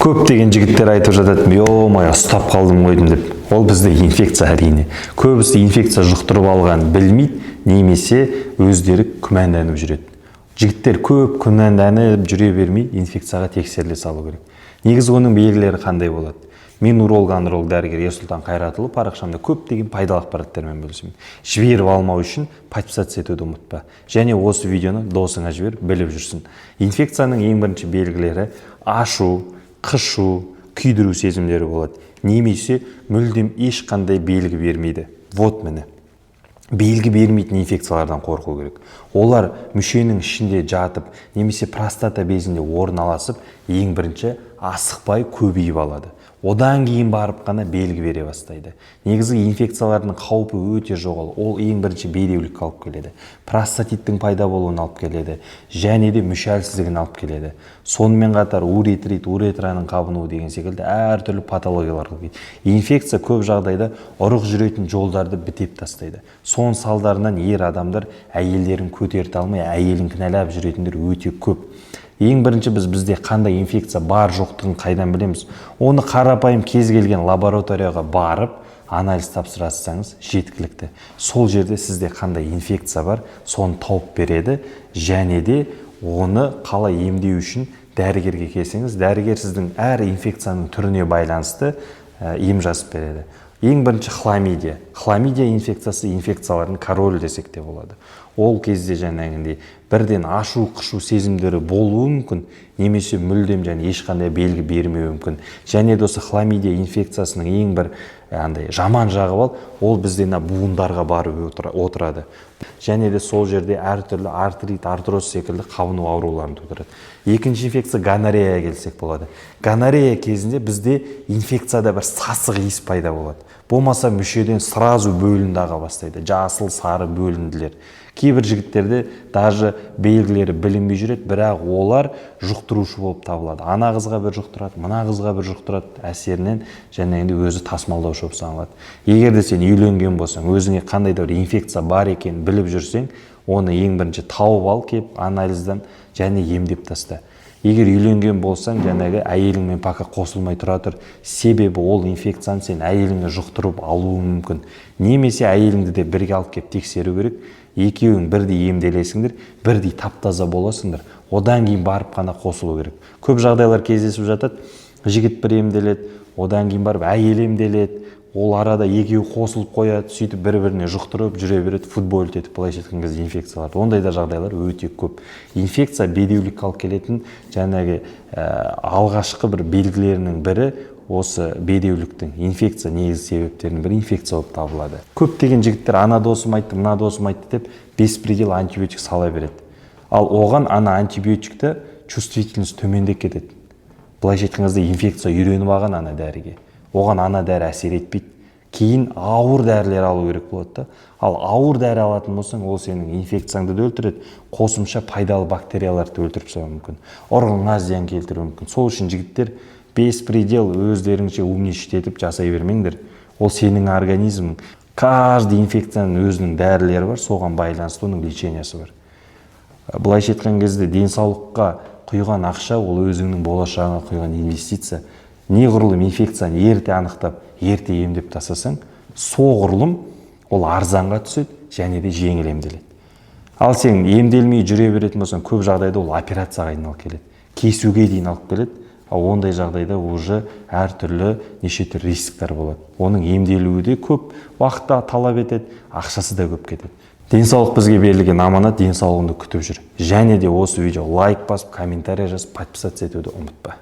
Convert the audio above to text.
Көптеген жігіттер айтып жатады, ё-мое, ұстап қалдым қойдым деп. Ол бізде инфекция әрине. Көбісі инфекция жұқтырып алған білмейді, немесе өздері күмәнданып жүреді. Жігіттер көп күмәнданып жүре бермей инфекцияға тексеріле салу керек. Негізі оның белгілері қандай болады? Мен уролог дәрігер Ерсұлтан Қайратұлы парақшамда көптеген пайдалы ақпараттармен бөлісемін. Жіберіп алмау үшін подписаться етуді ұмытпа. Және осы видеоны досыңа жібер, біліп жүрсін. Инфекцияның ең бірінші белгілері ашу, қышу, күйдіру сезімдері болады. Немесе мүлдем ешқандай белгі бермейді. Вот міне. Белгі бермейтін инфекциялардан қорқу керек. Олар мүшенің ішінде жатып, немесе простата безінде орналасып, ең бірінші асықпай көбейіп алады. Одан кейін барып қана белгі бере бастайды. Негізгі инфекциялардың қаупі өте жоғары. Ол ең бірінші бедеулікке алып келеді. Простатиттің пайда болуына алып келеді. Және де мүше әлсіздігін алып келеді. Сонымен қатар уретрит, уретраның қабынуы деген секілді әртүрлі патологиялар келеді. Инфекция көп жағдайда ұрық жүретін жолдарды бітеп тастайды. Соның салдарынан ер адамдар әйелдерін көтерте алмай, әйелін кінәлап жүретіндер өте көп. Ең бірінші бізде қандай инфекция бар жоқтығын қайдан білеміз? Оны қарапайым кез келген лабораторияға барып, анализ тапсырсаңыз жеткілікті. Сол жерде сізде қандай инфекция бар, соны тауып береді, және де оны қалай емдеу үшін дәрігерге келсеңіз, дәрігер сіздің әр инфекцияның түріне байланысты ем жазып береді. Ең бірінші хламидия. Хламидия инфекциясы инфекциялардың королі десек те болады. Ол кезде жаңағындай бірден ашу, қышу сезімдері болуы мүмкін, немесе мүлдем ешқандай белгі бермеуі мүмкін. Және де осы хламидия инфекциясының ең бір жаман жағы бар, ол бізде буындарға барып отырады. Және де сол жерде әртүрлі артрит, артроз секілді қабыну ауруларын тудырады. Екінші инфекция гонореяға келсек болады. Гонорея кезінде бізде инфекцияда бір сасық иіс пайда болады. Болмаса мүшеден сразу бөлінді аға бастайды. Жасыл, сары бөлінділер. Кейбір жігіттерде даже белгілері білінбей жүреді, бірақ олар жұқтырушы болып табылады. Ана қызға бір жұқтырады, мына қызға бір жұқтырады, әсерінен және өзі тасымалдаушы болып саналады. Егер де сен үйленген болсаң, өзіңе қандай да бір инфекция бар екенін біліп жүрсең, оны ең бірінші тауып ал кеп анализдан және емдеп таста. Егер үйленген болсаң, әйеліңмен пока қосылмай тұра тұр, себебі ол инфекцияны сен әйеліңе жұқтырып алуы мүмкін. Немесе әйеліңді де бірге алып кеп тексеру керек. Екеуің бірдей емделесіңдер, бірдей таптаза боласыңдар. Одан кейін барып қана қосылу керек. Көп жағдайлар кездесіп жатады. Жігіт бір емделеді, одан кейін барып әйел емделеді. Ол арада екеуі қосылып қояды, сөйтіп бір-біріне жұқтырып жүре береді, футбол етіп, былайша айтқан кезде инфекциялар. Ондай да жағдайлар өте көп. Инфекция бедеулікке алып келетін алғашқы бір белгілерінің бірі осы бедеуліктің инфекция негізгі себептерінің бірі инфекция болып табылады. Көптеген жігіттер ана досым айтты, мына досым айтты деп беспредел антибиотик сала береді. Ал оған ана антибиотикті чувствительность төмендеп кетеді. Былайша айтқан кезде инфекция үйреніп алған ана дәріге. Оған ана дәрі әсер етпейді. Кейін ауыр дәрілер алу керек болады. Ал ауыр дәрі алатын болсаң, ол сенің инфекцияңды да өлтіреді, қосымша пайдалы бактерияларды өлтіріп тастауы мүмкін. Ұрығыңа зиян келтіруі мүмкін. Сол үшін жігіттер беспредел өздеріңше умничать етіп жасай бермеңдер. Ол сенің организмің. Каждый инфекцияның өзінің дәрілері бар, соған байланысты оның лечениясы бар. Былайша айтқан кезде денсаулыққа құйған ақша ол өзіңнің болашағыңа құйған инвестиция. Неғұрлым инфекцияны ерте анықтап, ерте емдеп тастасаң, соғұрлым ол арзанға түседі және де жеңіл емделеді. Ал сен емделмей жүре беретін болсаң, көп жағдайда ол операцияға айналып келеді. Кесуге дейін алып келеді. Ал ондай жағдайда уже әртүрлі неше түрлі рисктер болады. Оның емделуі де көп уақытта талап етеді, ақшасы да көп кетеді. Денсаулық бізге берілген аманат, денсаулығыңды күтіп жүр. Және де осы видео лайк басып, комментарий жазып, подписаться етуді ұмытпа.